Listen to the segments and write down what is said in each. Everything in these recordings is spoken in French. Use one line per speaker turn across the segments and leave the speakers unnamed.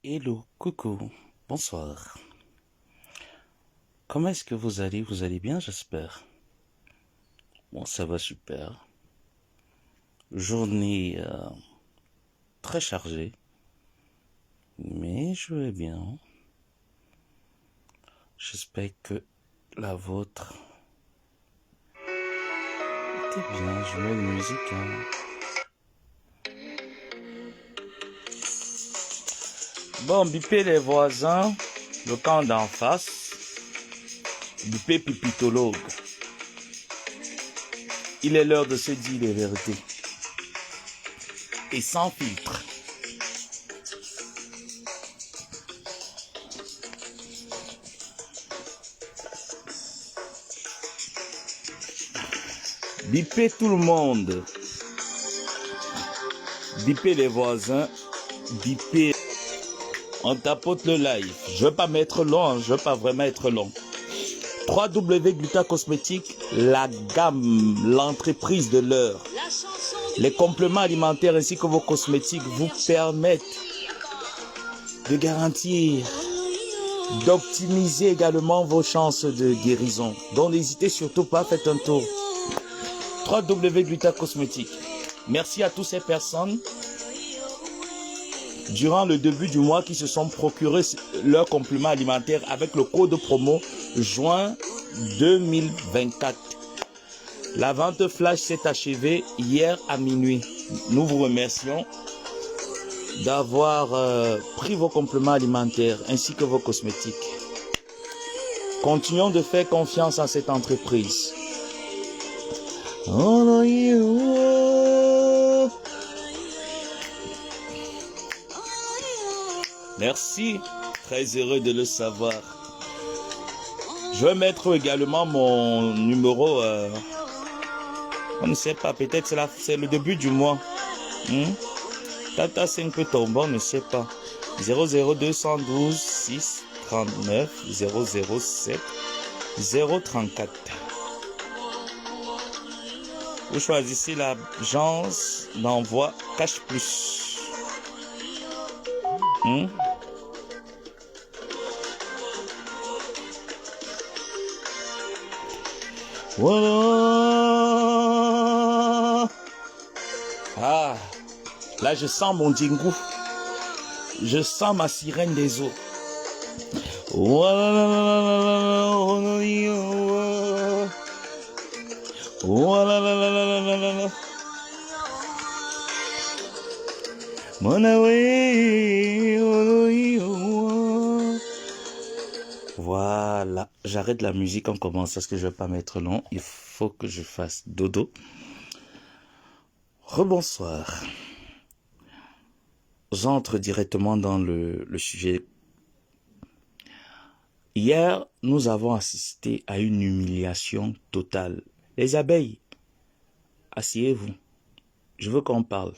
Hello, coucou, bonsoir. Comment est-ce que vous allez? Vous allez bien, j'espère. Bon, ça va super. Journée très chargée, mais je vais bien. J'espère que la vôtre était bien. Je mets une musique, hein. Bon, bipez les voisins, le camp d'en face, bipez pipitologue. Il est l'heure de se dire les vérités. Et sans filtre. Bipez tout le monde. Bipez les voisins. Bipez. On tapote le live. Je veux pas m'être long, hein. Je veux pas vraiment être long. 3W Gluta Cosmétique, la gamme, l'entreprise de l'heure. Les compléments alimentaires ainsi que vos cosmétiques vous permettent de garantir, d'optimiser également vos chances de guérison. Donc n'hésitez surtout pas, faites un tour. 3W Gluta Cosmétique. Merci à toutes ces personnes durant le début du mois qui se sont procurés leurs compléments alimentaires avec le code promo juin 2024. La vente flash s'est achevée hier à minuit. Nous vous remercions d'avoir pris vos compléments alimentaires ainsi que vos cosmétiques. Continuons de faire confiance à cette entreprise. Merci, très heureux de le savoir. Je vais mettre également mon numéro, on ne sait pas, peut-être c'est le début du mois. Tata 5 peut tomber, on ne sait pas. 00212 6 39 007 034. Vous choisissez l'agence d'envoi Cash Plus. Voilà. Ah, là je sens mon djingou. Je sens ma sirène des eaux. Voilà. Voilà. Voilà, j'arrête la musique, on commence parce que je ne vais pas mettre long. Il faut que je fasse dodo. Rebonsoir. J'entre directement dans le sujet. Hier, nous avons assisté à une humiliation totale. Les abeilles, asseyez-vous. Je veux qu'on parle.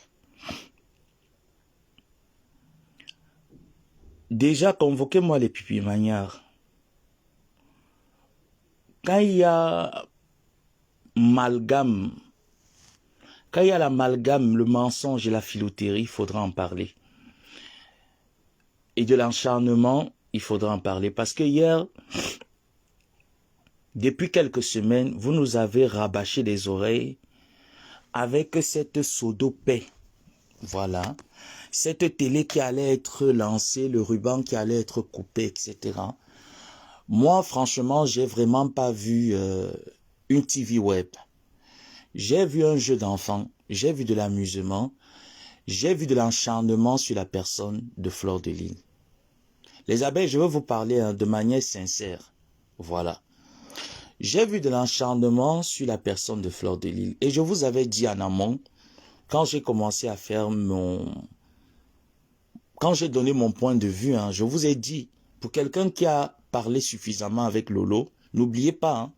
Déjà, convoquez-moi les pipi-magnards. Quand il y a l'amalgame, le mensonge et la filouterie, il faudra en parler. Et de l'acharnement, il faudra en parler. Parce que hier, depuis quelques semaines, vous nous avez rabâché les oreilles avec cette sodo-paix. Voilà. Cette télé qui allait être lancée, le ruban qui allait être coupé, etc. Moi, franchement, j'ai vraiment pas vu une TV web. J'ai vu un jeu d'enfant, j'ai vu de l'amusement, j'ai vu de l'acharnement sur la personne de Fleur de Lys. Les abeilles, je veux vous parler de manière sincère. Voilà. J'ai vu de l'acharnement sur la personne de Fleur de Lys. Et je vous avais dit en amont, quand j'ai commencé à faire quand j'ai donné mon point de vue, je vous ai dit, pour quelqu'un qui a parlé suffisamment avec Lolo, n'oubliez pas,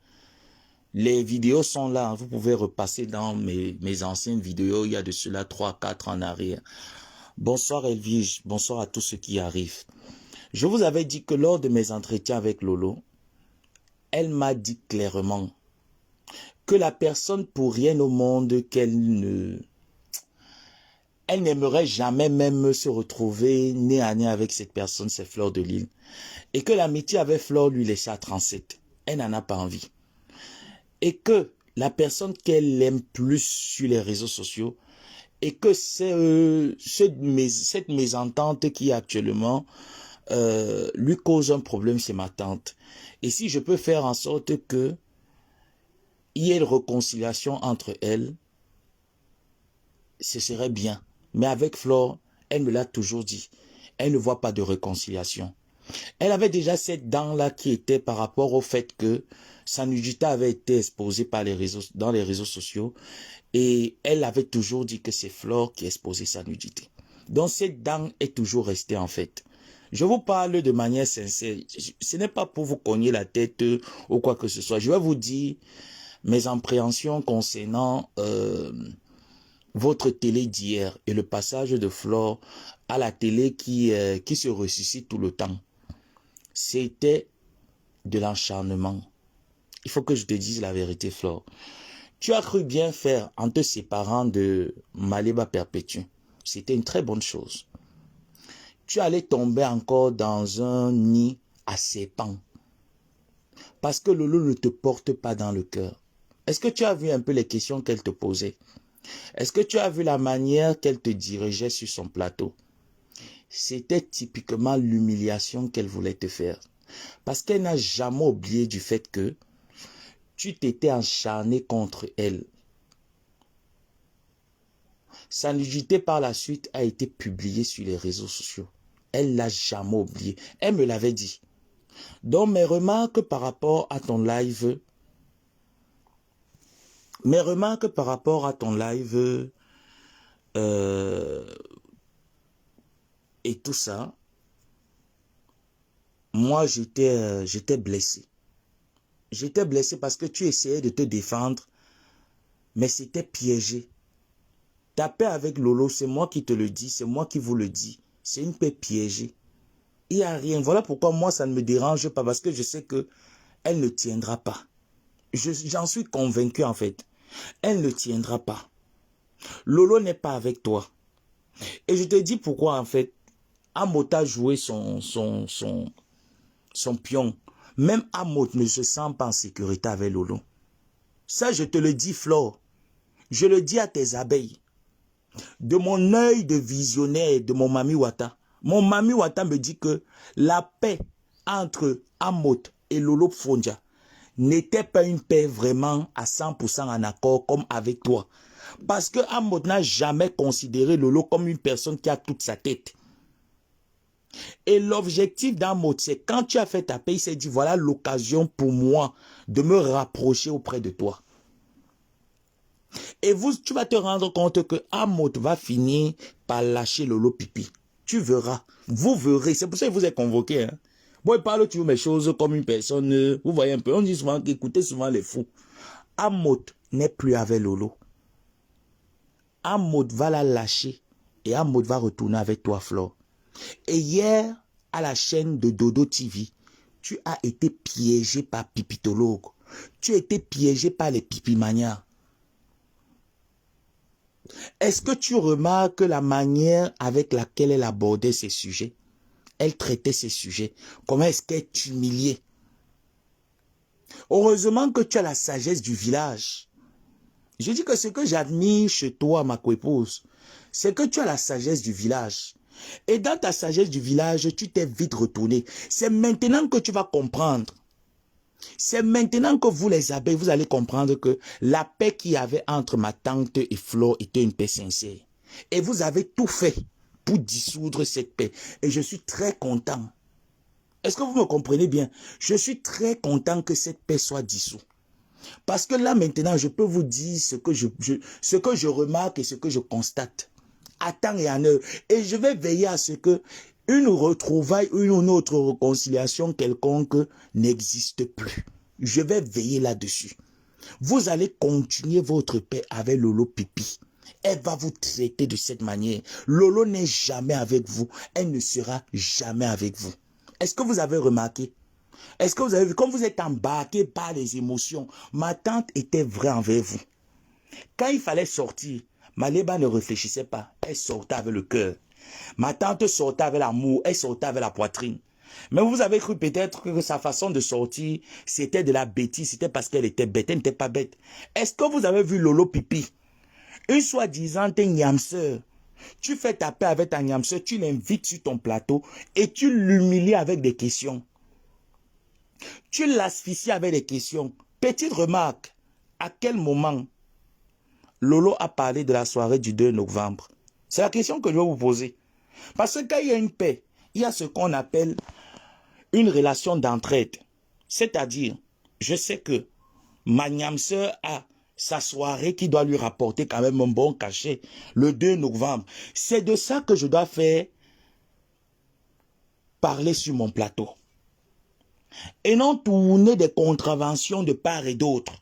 les vidéos sont là, vous pouvez repasser dans mes anciennes vidéos, il y a de cela 3-4 en arrière. Bonsoir Elvige, bonsoir à tous ceux qui arrivent. Je vous avais dit que lors de mes entretiens avec Lolo, elle m'a dit clairement que la personne pour rien au monde Elle n'aimerait jamais même se retrouver nez à nez avec cette personne, c'est Fleur de Lys. Et que l'amitié avec Fleur lui laissait à 37. Elle n'en a pas envie. Et que la personne qu'elle aime plus sur les réseaux sociaux, et que cette mésentente qui actuellement lui cause un problème, c'est ma tante. Et si je peux faire en sorte que il y ait une réconciliation entre elles, ce serait bien. Mais avec Flore, elle me l'a toujours dit. Elle ne voit pas de réconciliation. Elle avait déjà cette dent-là qui était par rapport au fait que sa nudité avait été exposée dans les réseaux sociaux. Et elle avait toujours dit que c'est Flore qui exposait sa nudité. Donc cette dent est toujours restée en fait. Je vous parle de manière sincère. Ce n'est pas pour vous cogner la tête ou quoi que ce soit. Je vais vous dire mes appréhensions concernant votre télé d'hier et le passage de Flore à la télé qui se ressuscite tout le temps. C'était de l'acharnement. Il faut que je te dise la vérité, Flore. Tu as cru bien faire en te séparant de Maliba Perpétue. C'était une très bonne chose. Tu allais tomber encore dans un nid à serpents. Parce que Lolo ne te porte pas dans le cœur. Est-ce que tu as vu un peu les questions qu'elle te posait? Est-ce que tu as vu la manière qu'elle te dirigeait sur son plateau? C'était typiquement l'humiliation qu'elle voulait te faire. Parce qu'elle n'a jamais oublié du fait que tu t'étais acharné contre elle. Sa nudité par la suite a été publiée sur les réseaux sociaux. Elle l'a jamais oublié. Elle me l'avait dit. Donc mes remarques par rapport à ton live, et tout ça, moi j'étais blessé. J'étais blessé parce que tu essayais de te défendre, mais c'était piégé. Ta paix avec Lolo, c'est moi qui te le dis, c'est moi qui vous le dis. C'est une paix piégée. Il n'y a rien. Voilà pourquoi moi, ça ne me dérange pas, parce que je sais que elle ne tiendra pas. J'en suis convaincu, en fait. Elle ne tiendra pas. Lolo n'est pas avec toi. Et je te dis pourquoi, en fait. Amot a joué son pion. Même Amot ne se sent pas en sécurité avec Lolo. Ça, je te le dis, Flore. Je le dis à tes abeilles. De mon œil de visionnaire de mon Mami Wata. Mon Mami Wata me dit que la paix entre Amot et Lolo Fondia n'était pas une paix vraiment à 100% en accord comme avec toi. Parce que Amot n'a jamais considéré Lolo comme une personne qui a toute sa tête. Et l'objectif d'Amot, c'est quand tu as fait ta paix, il s'est dit voilà l'occasion pour moi de me rapprocher auprès de toi. Et tu vas te rendre compte que Amot va finir par lâcher Lolo Pipi. Tu verras. Vous verrez. C'est pour ça que vous êtes convoqué. Hein. Moi, il parle toujours mes choses comme une personne. Vous voyez un peu. On dit souvent qu'écoutez souvent les fous. Amot n'est plus avec Lolo. Amot va la lâcher. Et Amot va retourner avec toi, Flore. Et hier, à la chaîne de Dodo TV, tu as été piégé par Pipitologue. Tu as été piégé par les pipimanias. Est-ce que tu remarques la manière avec laquelle elle abordait ces sujets? Elle traitait ces sujets. Comment est-ce qu'elle t'humiliait? Heureusement que tu as la sagesse du village. Je dis que ce que j'admire chez toi, ma coépouse, c'est que tu as la sagesse du village. Et dans ta sagesse du village, tu t'es vite retourné. C'est maintenant que tu vas comprendre. C'est maintenant que vous les abeilles, vous allez comprendre que la paix qu'il y avait entre ma tante et Flore était une paix sincère. Et vous avez tout fait pour dissoudre cette paix. Et je suis très content. Est-ce que vous me comprenez bien? Je suis très content que cette paix soit dissoute. Parce que là maintenant, je peux vous dire ce que je remarque et ce que je constate. À temps et en heure. Et je vais veiller à ce que une retrouvaille ou une autre réconciliation quelconque n'existe plus. Je vais veiller là-dessus. Vous allez continuer votre paix avec Lolo Pipi. Elle va vous traiter de cette manière. Lolo n'est jamais avec vous. Elle ne sera jamais avec vous. Est-ce que vous avez remarqué? Est-ce que vous avez vu, comme vous êtes embarqué par les émotions, ma tante était vraie envers vous. Quand il fallait sortir, Maléba ne réfléchissait pas. Elle sortait avec le cœur. Ma tante sortait avec l'amour. Elle sortait avec la poitrine. Mais vous avez cru peut-être que sa façon de sortir, c'était de la bêtise. C'était parce qu'elle était bête. Elle n'était pas bête. Est-ce que vous avez vu Lolo Pipi? Une soi-disant niamseur. Tu fais ta paix avec ta niamseur. Tu l'invites sur ton plateau et tu l'humilies avec des questions. Tu l'asphyxies avec des questions. Petite remarque. À quel moment Lolo a parlé de la soirée du 2 novembre? C'est la question que je vais vous poser. Parce que quand il y a une paix, il y a ce qu'on appelle une relation d'entraide. C'est-à-dire, je sais que ma niamseur a sa soirée qui doit lui rapporter quand même un bon cachet le 2 novembre. C'est de ça que je dois faire parler sur mon plateau. Et non tourner des contraventions de part et d'autre.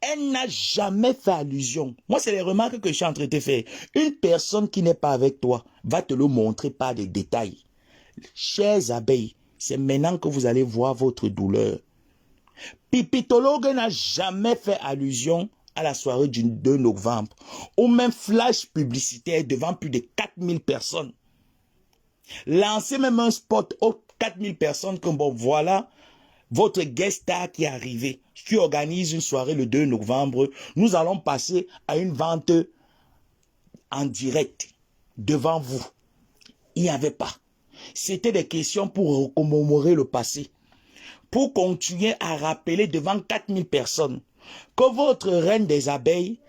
Elle n'a jamais fait allusion. Moi, c'est les remarques que je suis en train de faire. Une personne qui n'est pas avec toi va te le montrer par des détails. Chers abeilles, c'est maintenant que vous allez voir votre douleur. Pipitologue n'a jamais fait allusion à la soirée du 2 novembre, ou même flash publicitaire devant plus de 4000 personnes. Lancez même un spot aux 4000 personnes comme bon, voilà votre guest star qui est arrivé, qui organise une soirée le 2 novembre. Nous allons passer à une vente en direct devant vous. Il n'y avait pas. C'était des questions pour commémorer le passé. Pour continuer à rappeler devant 4000 personnes que votre reine des abeilles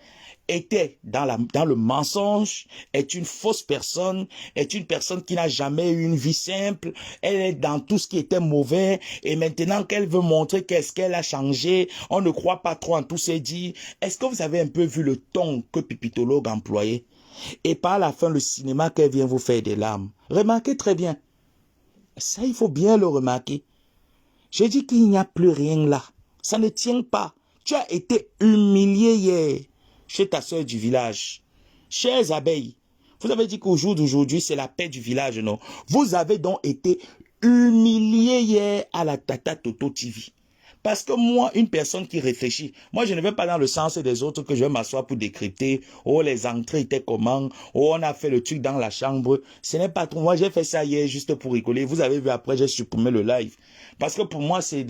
était dans le mensonge, est une fausse personne, est une personne qui n'a jamais eu une vie simple, elle est dans tout ce qui était mauvais, et maintenant qu'elle veut montrer qu'est-ce qu'elle a changé, on ne croit pas trop en tout ce dit. Est-ce que vous avez un peu vu le ton que Pipitologue employait? Et par la fin, le cinéma qu'elle vient vous faire des larmes. Remarquez très bien. Ça, il faut bien le remarquer. J'ai dit qu'il n'y a plus rien là. Ça ne tient pas. Tu as été humilié hier chez ta soeur du village. Chères abeilles, vous avez dit qu'au jour d'aujourd'hui, c'est la paix du village, non? Vous avez donc été humilié hier à la Tata Toto TV. Parce que moi, une personne qui réfléchit, moi je ne vais pas dans le sens des autres que je vais m'asseoir pour décrypter, oh les entrées étaient comment, oh on a fait le truc dans la chambre. Ce n'est pas trop. Moi j'ai fait ça hier juste pour rigoler. Vous avez vu après, j'ai supprimé le live. Parce que pour moi, c'est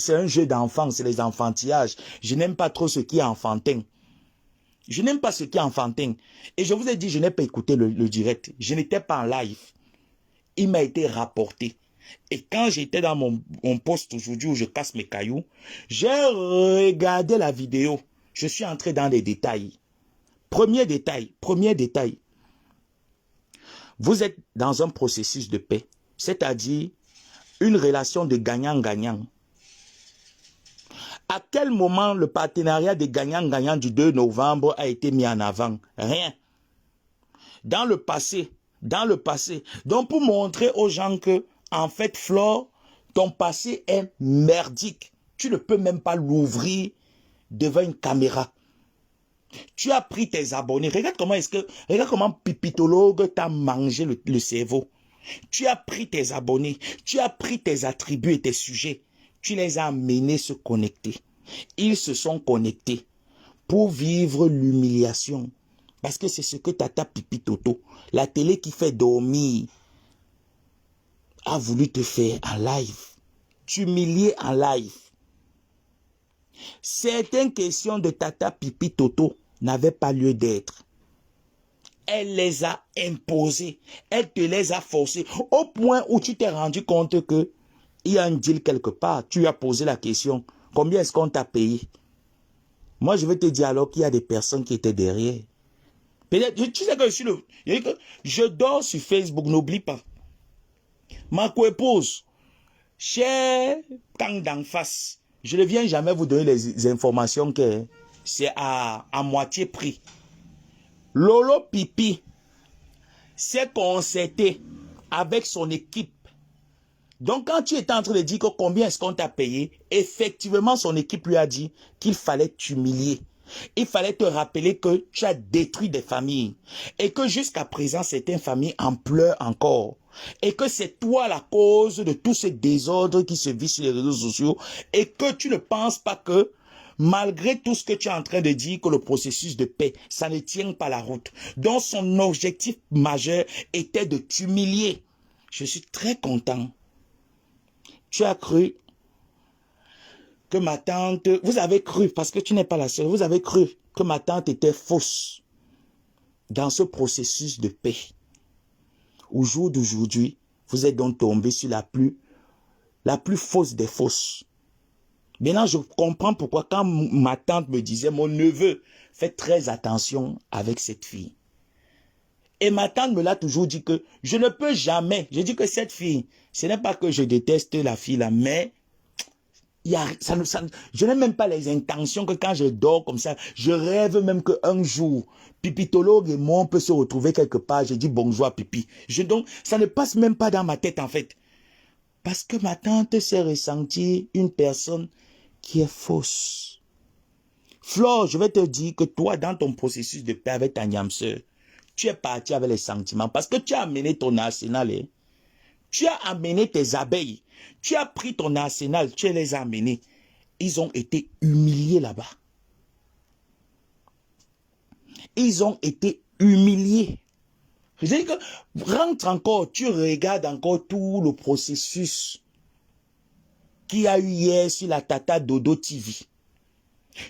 un jeu d'enfants, c'est les enfantillages. Je n'aime pas trop ce qui est enfantin. Je n'aime pas ce qui est enfantin. Et je vous ai dit, je n'ai pas écouté le direct. Je n'étais pas en live. Il m'a été rapporté. Et quand j'étais dans mon poste aujourd'hui où je casse mes cailloux, j'ai regardé la vidéo. Je suis entré dans les détails. Premier détail. Vous êtes dans un processus de paix, c'est-à-dire une relation de gagnant-gagnant. À quel moment le partenariat de gagnant-gagnant du 2 novembre a été mis en avant? Rien. Dans le passé. Donc pour montrer aux gens que, en fait, Flore, ton passé est merdique. Tu ne peux même pas l'ouvrir devant une caméra. Tu as pris tes abonnés. Regarde comment Pipitologue t'a mangé le cerveau. Tu as pris tes abonnés. Tu as pris tes attributs et tes sujets. Tu les as amenés se connecter. Ils se sont connectés pour vivre l'humiliation. Parce que c'est ce que Tata Pipi Toto, la télé qui fait dormir, a voulu te faire en live. T'humilier en live. Certaines questions de Tata Pipi Toto n'avaient pas lieu d'être. Elle les a imposées. Elle te les a forcées. Au point où tu t'es rendu compte que il y a un deal quelque part. Tu as posé la question. Combien est-ce qu'on t'a payé? Moi, je vais te dire alors qu'il y a des personnes qui étaient derrière. Peut-être, tu sais que je dors sur Facebook, n'oublie pas. Ma co-épouse, cher Kang d'en face, je ne viens jamais vous donner les informations que c'est à moitié prix. Lolo Pipi s'est concerté avec son équipe. Donc quand tu étais en train de dire que combien est-ce qu'on t'a payé, effectivement son équipe lui a dit qu'il fallait t'humilier. Il fallait te rappeler que tu as détruit des familles et que jusqu'à présent certaines familles en pleurent encore et que c'est toi la cause de tout ce désordre qui se vit sur les réseaux sociaux et que tu ne penses pas que malgré tout ce que tu es en train de dire, que le processus de paix, ça ne tient pas la route. Donc son objectif majeur était de t'humilier. Je suis très content. Tu as cru que ma tante, vous avez cru, parce que tu n'es pas la seule, vous avez cru que ma tante était fausse dans ce processus de paix. Au jour d'aujourd'hui, vous êtes donc tombé sur la plus fausse des fausses. Maintenant, je comprends pourquoi quand ma tante me disait, mon neveu, fais très attention avec cette fille. Et ma tante me l'a toujours dit que je ne peux jamais, je dis que cette fille, ce n'est pas que je déteste la fille là, mais je n'ai même pas les intentions que quand je dors comme ça, je rêve même qu'un jour, Pipitologue et moi, on peut se retrouver quelque part, je dis bonjour à Pipi. Donc, ça ne passe même pas dans ma tête en fait. Parce que ma tante s'est ressentie une personne qui est fausse. Flore, je vais te dire que toi, dans ton processus de paix avec ta niamseur, tu es parti avec les sentiments parce que tu as amené ton arsenal. Hein? Tu as amené tes abeilles. Tu as pris ton arsenal, tu les as amenés. Ils ont été humiliés là-bas. Ils ont été humiliés. Je dis que rentre encore, tu regardes encore tout le processus qu'il y a eu hier sur la Tata Dodo TV.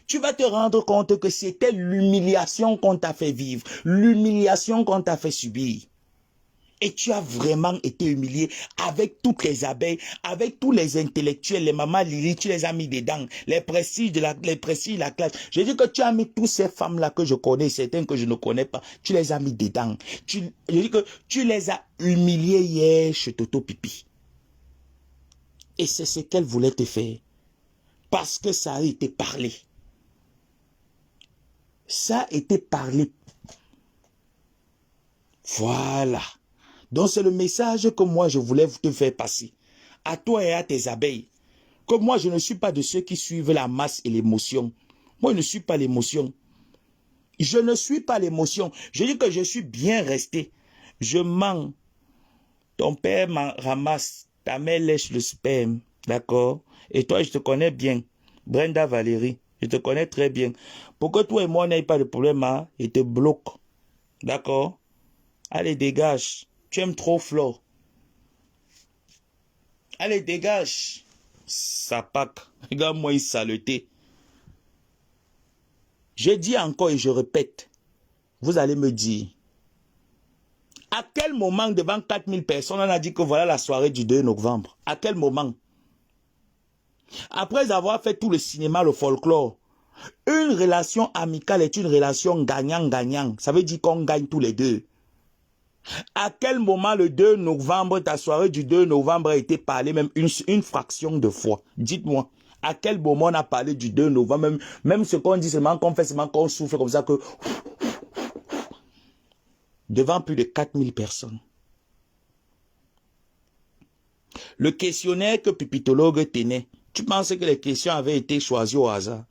Tu vas te rendre compte que c'était l'humiliation qu'on t'a fait vivre, l'humiliation qu'on t'a fait subir. Et tu as vraiment été humilié avec toutes les abeilles, avec tous les intellectuels, les mamans Lili, tu les as mis dedans, les prestiges de la classe. Je dis que tu as mis toutes ces femmes-là que je connais, certaines que je ne connais pas, tu les as mis dedans. Je dis que tu les as humiliées hier chez Toto Pipi. Et c'est ce qu'elle voulait te faire. Parce que ça a été parlé. Ça a été parlé. Voilà. Donc c'est le message que moi je voulais te faire passer. À toi et à tes abeilles. Que moi je ne suis pas de ceux qui suivent la masse et l'émotion. Moi je ne suis pas l'émotion. Je ne suis pas l'émotion. Je dis que je suis bien resté. Je mens. Ton père ramasse. Ta mère lèche le sperme. D'accord? Et toi je te connais bien. Brenda Valérie. Je te connais très bien. Pour que toi et moi n'ayons pas de problème, hein, et te bloque. D'accord? Allez, dégage. Tu aimes trop Flore. Allez, dégage. Sapac. Regarde-moi une saleté. Je dis encore et je répète. Vous allez me dire. À quel moment, devant 4000 personnes, on a dit que voilà la soirée du 2 novembre? À quel moment? Après avoir fait tout le cinéma, le folklore, une relation amicale est une relation gagnant-gagnant. Ça veut dire qu'on gagne tous les deux. À quel moment le 2 novembre, ta soirée du 2 novembre a été parlée même une fraction de fois? Dites-moi, à quel moment on a parlé du 2 novembre, même ce qu'on dit seulement, qu'on fait seulement, qu'on souffle comme ça, que devant plus de 4000 personnes. Le questionnaire que Pipitologue tenait, tu penses que les questions avaient été choisies au hasard?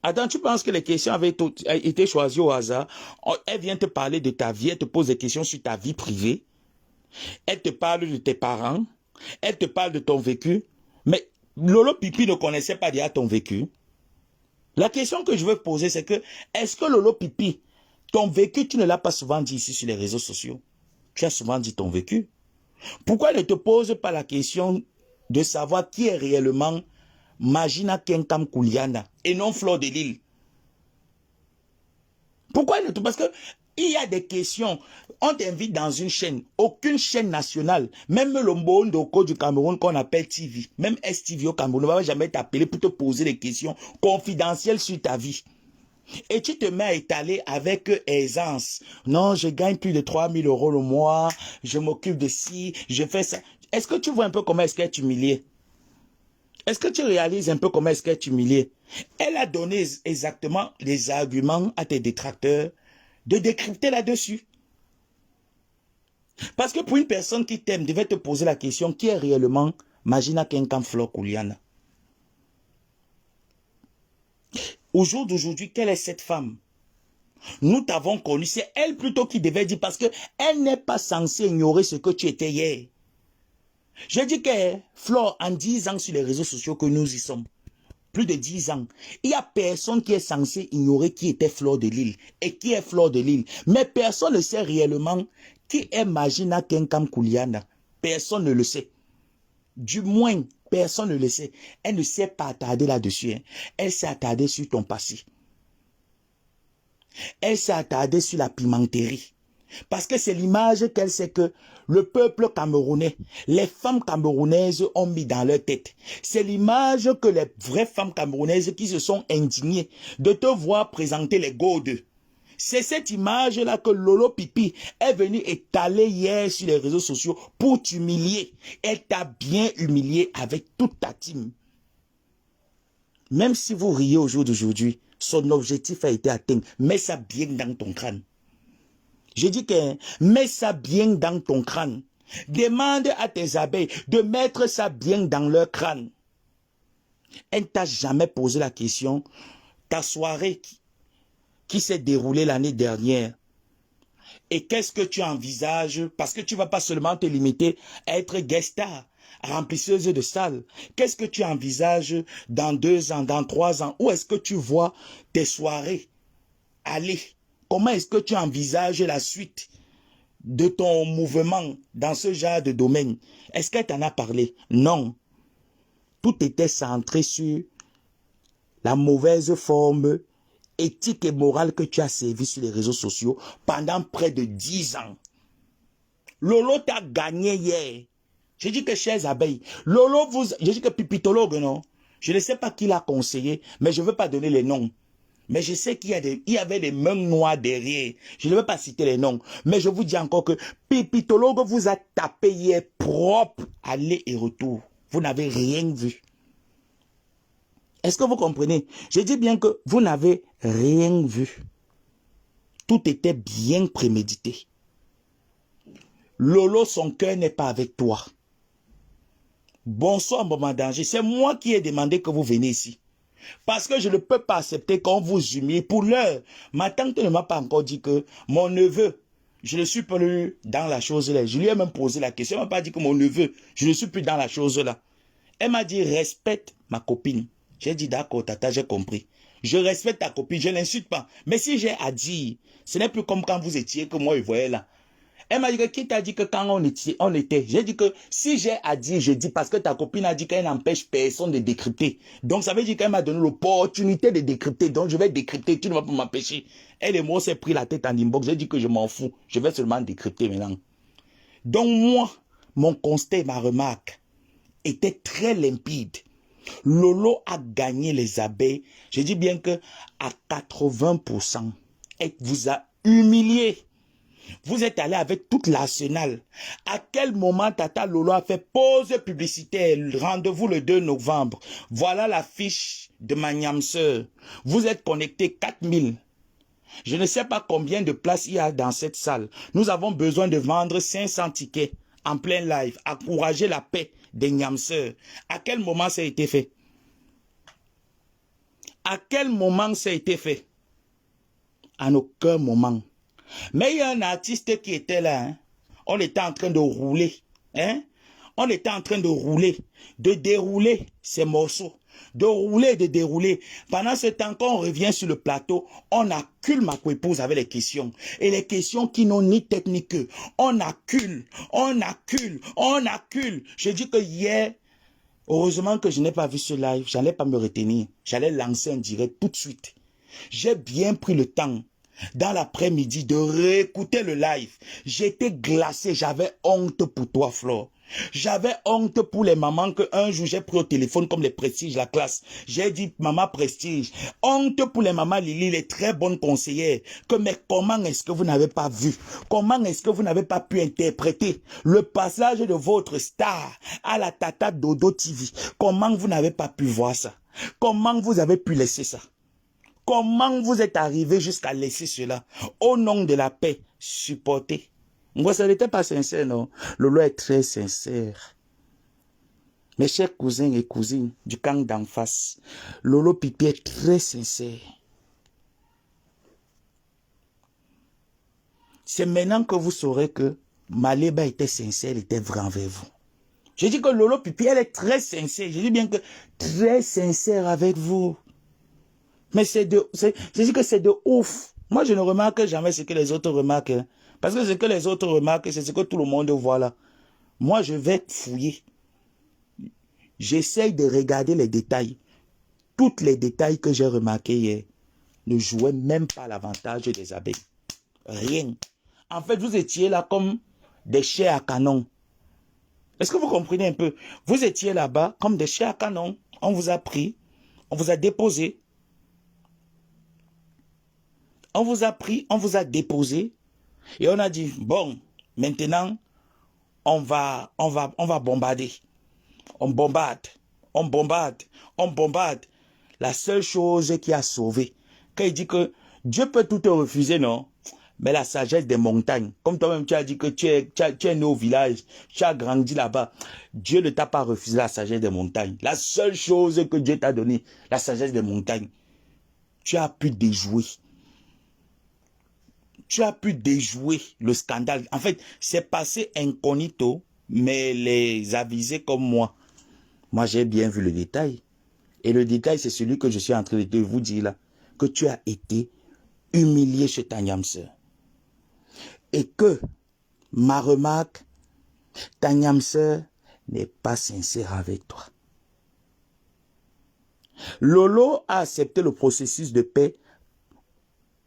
Attends, tu penses que les questions avaient été choisies au hasard? Elle vient te parler de ta vie, elle te pose des questions sur ta vie privée. Elle te parle de tes parents. Elle te parle de ton vécu. Mais Lolo Pipi ne connaissait pas déjà ton vécu. La question que je veux poser, c'est que, est-ce que Lolo Pipi, ton vécu, tu ne l'as pas souvent dit ici sur les réseaux sociaux? Tu as souvent dit ton vécu. Pourquoi ne te pose pas la question de savoir qui est réellement Magina Kenkam Kouliana et non Flore de Lille? Pourquoi ne te... Parce que il y a des questions. On t'invite dans une chaîne, aucune chaîne nationale, même le Mbondoko du Cameroun qu'on appelle TV, même STV au Cameroun ne va jamais t'appeler pour te poser des questions confidentielles sur ta vie. Et tu te mets à étaler avec aisance. Non, je gagne plus de 3000 € le mois, je m'occupe de ci, je fais ça. Est-ce que tu vois un peu comment est-ce qu'elle est humiliée? Est-ce que tu réalises un peu comment est-ce qu'elle est humiliée? Elle a donné exactement les arguments à tes détracteurs de décrypter là-dessus. Parce que pour une personne qui t'aime, devait te poser la question, qui est réellement Magina Kenkam Flore Kouliana? Au jour d'aujourd'hui, quelle est cette femme? Nous t'avons connue, c'est elle plutôt qui devait dire, parce qu'elle n'est pas censée ignorer ce que tu étais hier. Je dis que Flore, en 10 ans sur les réseaux sociaux que nous y sommes, plus de 10 ans. Il n'y a personne qui est censé ignorer qui était Fleur de Lys et qui est Fleur de Lys. Mais personne ne sait réellement qui est Magina Kenkam Kouliana. Personne ne le sait. Du moins, personne ne le sait. Elle ne s'est pas attardée là-dessus. Hein. Elle s'est attardée sur ton passé. Elle s'est attardée sur la pimenterie. Parce que c'est l'image qu'elle sait que le peuple camerounais, les femmes camerounaises ont mis dans leur tête. C'est l'image que les vraies femmes camerounaises qui se sont indignées de te voir présenter les godes. C'est cette image-là que Lolo Pipi est venu étaler hier sur les réseaux sociaux pour t'humilier. Elle t'a bien humilié avec toute ta team. Même si vous riez au jour d'aujourd'hui, son objectif a été atteint. Mets ça bien dans ton crâne. Je dis que mets ça bien dans ton crâne. Demande à tes abeilles de mettre ça bien dans leur crâne. Elle ne t'a jamais posé la question. Ta soirée qui s'est déroulée l'année dernière. Et qu'est-ce que tu envisages? Parce que tu ne vas pas seulement te limiter à être guest star, remplisseuse de salles. Qu'est-ce que tu envisages dans 2 ans, dans 3 ans? Où est-ce que tu vois tes soirées aller? Comment est-ce que tu envisages la suite de ton mouvement dans ce genre de domaine? Est-ce qu'elle t'en a parlé? Non. Tout était centré sur la mauvaise forme éthique et morale que tu as servi sur les réseaux sociaux pendant près de 10 ans. Lolo t'a gagné hier. J'ai dit que chers abeilles, Lolo vous... J'ai dit que pipitologue, non? Je ne sais pas qui l'a conseillé, mais je ne veux pas donner les noms. Mais je sais qu'il y avait des mains noires derrière. Je ne veux pas citer les noms. Mais je vous dis encore que pipitologue vous a tapé hier propre, aller et retour. Vous n'avez rien vu. Est-ce que vous comprenez? Je dis bien que vous n'avez rien vu. Tout était bien prémédité. Lolo, son cœur n'est pas avec toi. Bonsoir, Maman Danger. C'est moi qui ai demandé que vous veniez ici. Parce que je ne peux pas accepter qu'on vous humilie. Pour l'heure, ma tante ne m'a pas encore dit que mon neveu, je ne suis plus dans la chose là. Je lui ai même posé la question. Elle ne m'a pas dit que mon neveu, je ne suis plus dans la chose là. Elle m'a dit, respecte ma copine. J'ai dit, d'accord, tata, j'ai compris. Je respecte ta copine, je ne l'insulte pas. Mais si j'ai à dire, ce n'est plus comme quand vous étiez que moi, je voyais là. Elle m'a dit que qui t'a dit que quand on était, j'ai dit que si j'ai à dire, je dis parce que ta copine a dit qu'elle n'empêche personne de décrypter. Donc ça veut dire qu'elle m'a donné l'opportunité de décrypter. Donc je vais décrypter, tu ne vas pas m'empêcher. Elle et moi, on s'est pris la tête en inbox. J'ai dit que je m'en fous. Je vais seulement décrypter maintenant. Donc moi, mon constat et ma remarque était très limpide. Lolo a gagné les abeilles. Je dis bien que à 80%, elle vous a humilié. Vous êtes allé avec toute l'arsenal. À quel moment Tata Lolo a fait pause publicitaire? Rendez-vous le 2 novembre. Voilà la fiche de ma Niamseur. Vous êtes connectés 4000. Je ne sais pas combien de places il y a dans cette salle. Nous avons besoin de vendre 500 tickets en plein live. Encourager la paix des Niamseurs. À quel moment ça a été fait? À quel moment ça a été fait? À aucun moment. Mais il y a un artiste qui était là. Hein? On était en train de rouler. Hein? On était en train de rouler, de dérouler ces morceaux. De rouler, de dérouler. Pendant ce temps, quand on revient sur le plateau, on accule ma coépouse avec les questions. Et les questions qui n'ont ni tête ni queue. On accule, on accule, on accule. Je dis que hier, heureusement que je n'ai pas vu ce live. J'allais pas me retenir. J'allais lancer un direct tout de suite. J'ai bien pris le temps dans l'après-midi de réécouter le live. J'étais glacé, j'avais honte pour toi, Flore. J'avais honte pour les mamans que un jour j'ai pris au téléphone comme les Prestiges, la classe. J'ai dit, maman Prestige. Honte pour les mamans Lily, les très bonnes conseillères. Que mais comment est-ce que vous n'avez pas vu? Comment est-ce que vous n'avez pas pu interpréter le passage de votre star à la Tata Dodo TV? Comment vous n'avez pas pu voir ça? Comment vous avez pu laisser ça? Comment vous êtes arrivé jusqu'à laisser cela? Au nom de la paix, supportez. Moi, ça n'était pas sincère, non. Lolo est très sincère. Mes chers cousins et cousines du camp d'en face, Lolo Pipi est très sincère. C'est maintenant que vous saurez que Maléba était sincère, il était vrai envers vous. J'ai dit que Lolo Pipi, elle est très sincère. J'ai dit bien que très sincère avec vous. Mais j'ai dit que c'est de ouf. Moi, je ne remarque jamais ce que les autres remarquent. Hein. Parce que ce que les autres remarquent, c'est ce que tout le monde voit là. Moi, je vais fouiller. J'essaye de regarder les détails. Tous les détails que j'ai remarqués hier ne jouaient même pas l'avantage des abeilles. Rien. En fait, vous étiez là comme des chairs à canon. Est-ce que vous comprenez un peu? Vous étiez là-bas comme des chairs à canon. On vous a pris, on vous a déposé. On vous a pris, on vous a déposé. Et on a dit, bon, maintenant, on va bombarder. On bombarde, on bombarde, on bombarde. La seule chose qui a sauvé, quand il dit que Dieu peut tout te refuser, non? Mais la sagesse des montagnes, comme toi-même tu as dit que tu es né au village, tu as grandi là-bas, Dieu ne t'a pas refusé la sagesse des montagnes. La seule chose que Dieu t'a donnée, la sagesse des montagnes, tu as pu déjouer. Tu as pu déjouer le scandale. En fait, c'est passé incognito, mais les avisés comme moi, j'ai bien vu le détail. Et le détail, c'est celui que je suis en train de vous dire là. Que tu as été humilié chez ta Nyamseur. Et que, ma remarque, ta Nyamseur n'est pas sincère avec toi. Lolo a accepté le processus de paix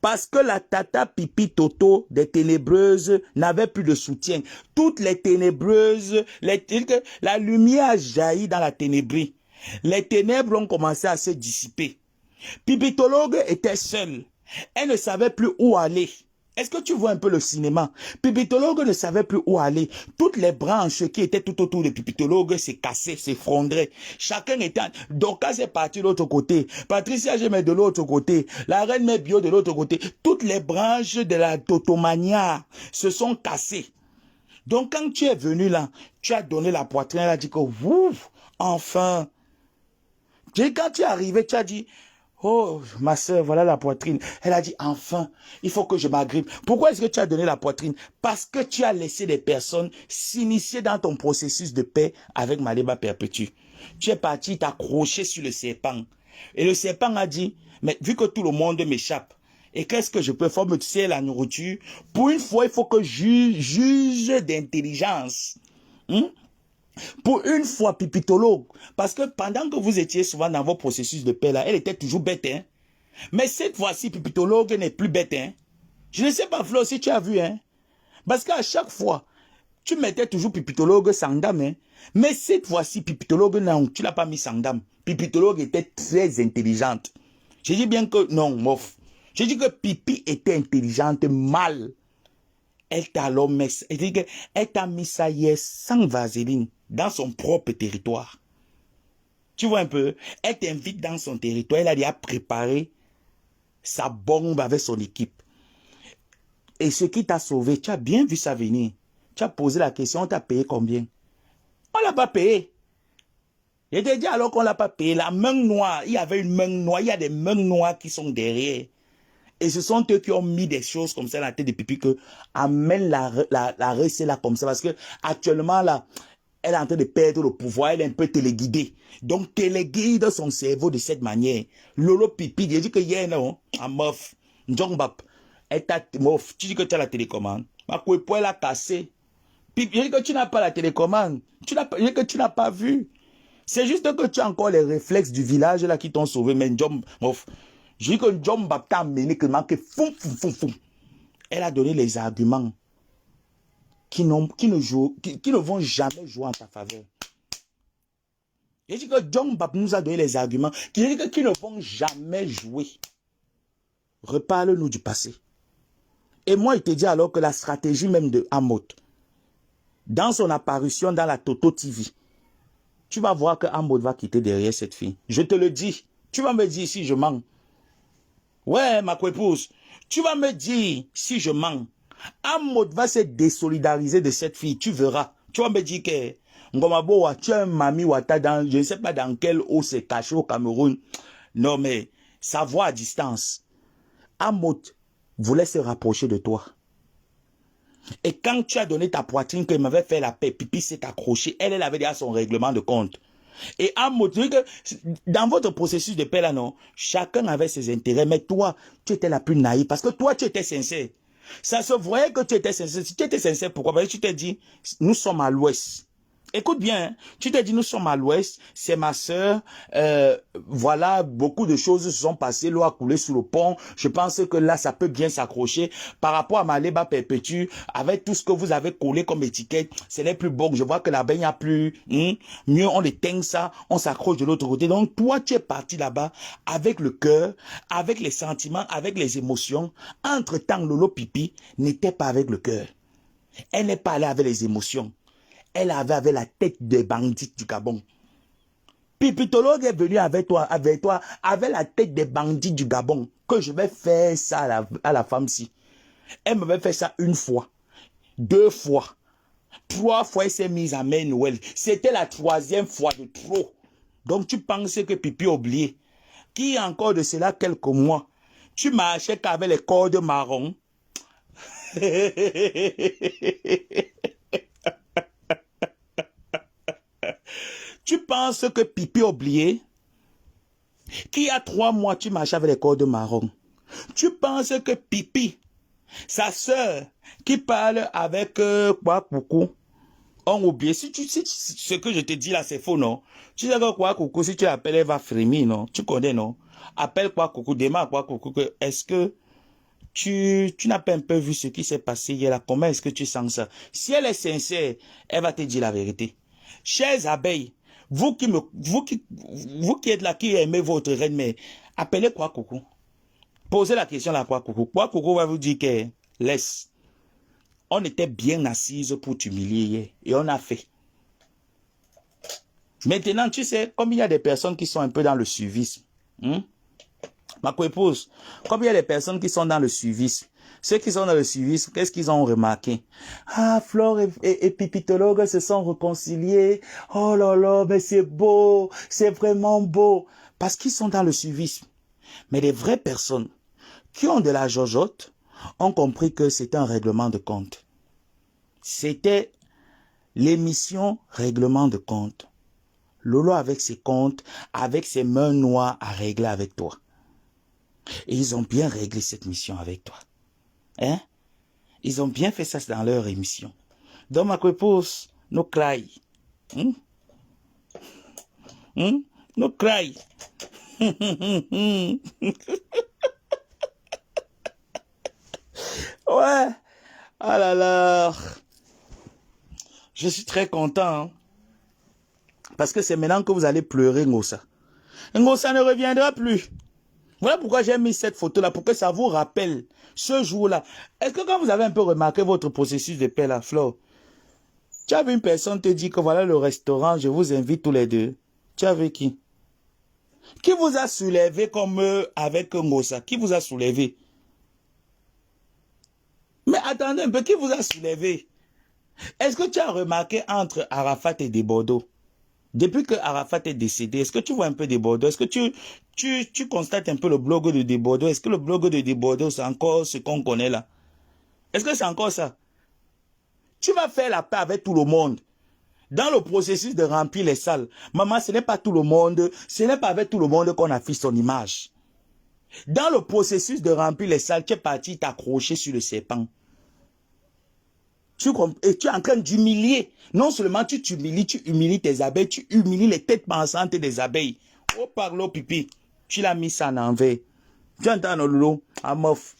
parce que la tata pipi toto des ténébreuses n'avait plus de soutien. Toutes les ténébreuses, la lumière a jailli dans la ténébrie. Les ténèbres ont commencé à se dissiper. Pipitologue était seule. Elle ne savait plus où aller. Est-ce que tu vois un peu le cinéma? Pipitologue ne savait plus où aller. Toutes les branches qui étaient tout autour de Pipitologue s'est cassées, s'effondraient. Chacun était... Dorcas est parti de l'autre côté. Patricia Gemmet de l'autre côté. La reine Mère Bio de l'autre côté. Toutes les branches de la Totomania se sont cassées. Donc quand tu es venu là, tu as donné la poitrine, elle a dit que ouf, enfin. Quand tu es arrivé, tu as dit... Oh, ma soeur, voilà la poitrine. Elle a dit, enfin, il faut que je m'agrippe. Pourquoi est-ce que tu as donné la poitrine? Parce que tu as laissé des personnes s'initier dans ton processus de paix avec Maleba Perpétue. Tu es parti t'accrocher sur le serpent. Et le serpent a dit, mais vu que tout le monde m'échappe, et qu'est-ce que je peux faire? Me tirer la nourriture. Pour une fois, il faut que je juge d'intelligence. Pour une fois, Pipitologue, parce que pendant que vous étiez souvent dans vos processus de paix là, elle était toujours bête, hein. Mais cette fois-ci, Pipitologue n'est plus bête, hein. Je ne sais pas, Flo, si tu as vu, hein. Parce qu'à chaque fois, tu mettais toujours Pipitologue sans dame, hein. Mais cette fois-ci, Pipitologue, non, tu l'as pas mis sans dame. Pipitologue était très intelligente. J'ai dit bien que, non, mof. J'ai dit que Pipi était intelligente, mal. Elle t'a mis ça hier sans vaseline dans son propre territoire. Tu vois un peu? Elle t'invite dans son territoire. Elle a déjà préparé sa bombe avec son équipe. Et ce qui t'a sauvé, tu as bien vu ça venir. Tu as posé la question, on t'a payé combien? On l'a pas payé. Je t'ai dit alors qu'on l'a pas payé. La main noire, il y avait une main noire. Il y a des mains noires qui sont derrière. Et ce sont eux qui ont mis des choses comme ça dans la tête de Pipi que amène la recette là comme ça. Parce que actuellement là, elle est en train de perdre le pouvoir, elle est un peu téléguidée. Donc téléguide son cerveau de cette manière. Lolo Pipi, j'ai dit que hier non, en meuf, Njongbap, elle t'a meuf, tu dis que tu as la télécommande. Ma couille elle a cassé. Pipi, j'ai dit que tu n'as pas la télécommande. J'ai dit que tu n'as pas vu. C'est juste que tu as encore les réflexes du village là qui t'ont sauvé. Mais Njom, meuf. J'ai dit que John Bap t'a amené que manque foum. Elle a donné les arguments qui ne vont jamais jouer en ta faveur. J'ai dit que John Bap nous a donné les arguments qui ne vont jamais jouer. Reparle-nous du passé. Et moi, il te dit alors que la stratégie même de Amot, dans son apparition dans la Toto TV, tu vas voir que Amot va quitter derrière cette fille. Je te le dis. Tu vas me dire si je mens. Ouais, ma épouse, tu vas me dire si je mens. Amot va se désolidariser de cette fille, tu verras. Tu vas me dire que Ngomabo, tu es un mami Wata dans, je ne sais pas dans quelle eau c'est caché au Cameroun. Non, mais sa voix à distance. Amot voulait se rapprocher de toi. Et quand tu as donné ta poitrine, qu'elle m'avait fait la paix, Pipi s'est accroché, elle avait déjà son règlement de compte. Et à montrer que dans votre processus de paix là, non, chacun avait ses intérêts, mais toi, tu étais la plus naïve parce que toi, tu étais sincère. Ça se voyait que tu étais sincère. Si tu étais sincère, pourquoi? Parce que tu t'es dit, nous sommes à l'ouest. Écoute bien, hein. Tu t'es dit, nous sommes à l'ouest, c'est ma sœur, voilà, beaucoup de choses se sont passées, l'eau a coulé sous le pont, je pense que là, ça peut bien s'accrocher. Par rapport à Maléba Perpétue, avec tout ce que vous avez collé comme étiquette, ce n'est plus bon, je vois que là-bas, il n'y a plus, mieux on éteint ça, on s'accroche de l'autre côté. Donc, toi, tu es parti là-bas avec le cœur, avec les sentiments, avec les émotions. Entre-temps, Lolo Pipi n'était pas avec le cœur. Elle n'est pas allée avec les émotions. Elle avait avec la tête des bandits du Gabon. Pipitologue est venu avec toi, avec la tête des bandits du Gabon. Que je vais faire ça à la femme-ci. Elle m'avait fait ça une fois, 2 fois, 3 fois, elle s'est mise à Mère Noël. C'était la 3e fois de trop. Donc tu penses que Pipi a oublié. Qui a encore de cela quelques mois, tu marchais qu'avec les cordes marron. Tu penses que Pipi a oublié? Qui a 3 mois, tu marches avec les cordes marron. Tu penses que Pipi, sa sœur, qui parle avec quoi, coucou, on oublie. Si ce que je te dis là, c'est faux, non? Tu sais que quoi, coucou, si tu l'appelles, elle va frémir, non? Tu connais, non? Appelle quoi, coucou, démarre quoi, coucou, est-ce que tu n'as pas un peu vu ce qui s'est passé hier là? Comment est-ce que tu sens ça? Si elle est sincère, elle va te dire la vérité. Chers abeilles, vous qui êtes là, qui aimez votre reine, mais appelez quoi, coucou. Posez la question là, quoi, coucou. Quoi, coucou va vous dire que laisse. On était bien assises pour t'humilier hier, et on a fait. Maintenant, tu sais, comme il y a des personnes qui sont un peu dans le suivisme, ma co-épouse, comme il y a des personnes qui sont dans le suivisme, ceux qui sont dans le suivisme, qu'est-ce qu'ils ont remarqué? Ah, Flore et Pipitologue se sont réconciliés. Oh là là, mais c'est beau, c'est vraiment beau. Parce qu'ils sont dans le suivisme. Mais les vraies personnes qui ont de la jojote ont compris que c'était un règlement de compte. C'était l'émission règlement de compte. Lolo avec ses comptes, avec ses mains noires à régler avec toi. Et ils ont bien réglé cette mission avec toi. Hein? Ils ont bien fait ça dans leur émission. Donc ma épouse, no cry. No cry. Ouais. Ah là là. Je suis très content. Hein? Parce que c'est maintenant que vous allez pleurer, Ngosa. Ngosa ne reviendra plus. Voilà pourquoi j'ai mis cette photo-là, pour que ça vous rappelle ce jour-là. Est-ce que quand vous avez un peu remarqué votre processus de paix, là, Flo, tu as vu une personne te dire que voilà le restaurant, je vous invite tous les deux. Tu as vu qui? Qui vous a soulevé comme avec Ngosa? Qui vous a soulevé? Mais attendez un peu, qui vous a soulevé? Est-ce que tu as remarqué entre Arafat et Desbordeaux? Depuis que Arafat est décédé, est-ce que tu vois un peu Desbordeaux? Est-ce que tu constates un peu le blog de Desbordeaux? Est-ce que le blog de Desbordeaux, c'est encore ce qu'on connaît là? Est-ce que c'est encore ça? Tu vas faire la paix avec tout le monde. Dans le processus de remplir les salles, maman, ce n'est pas tout le monde, ce n'est pas avec tout le monde qu'on affiche son image. Dans le processus de remplir les salles, tu es parti t'accrocher sur le serpent. Et tu es en train d'humilier. Non seulement tu t'humilies, tu humilies tes abeilles, tu humilies les têtes pensantes des abeilles. Oh, parlo, Pipi. Tu l'as mis ça en envers. Tu entends le loup, à mof.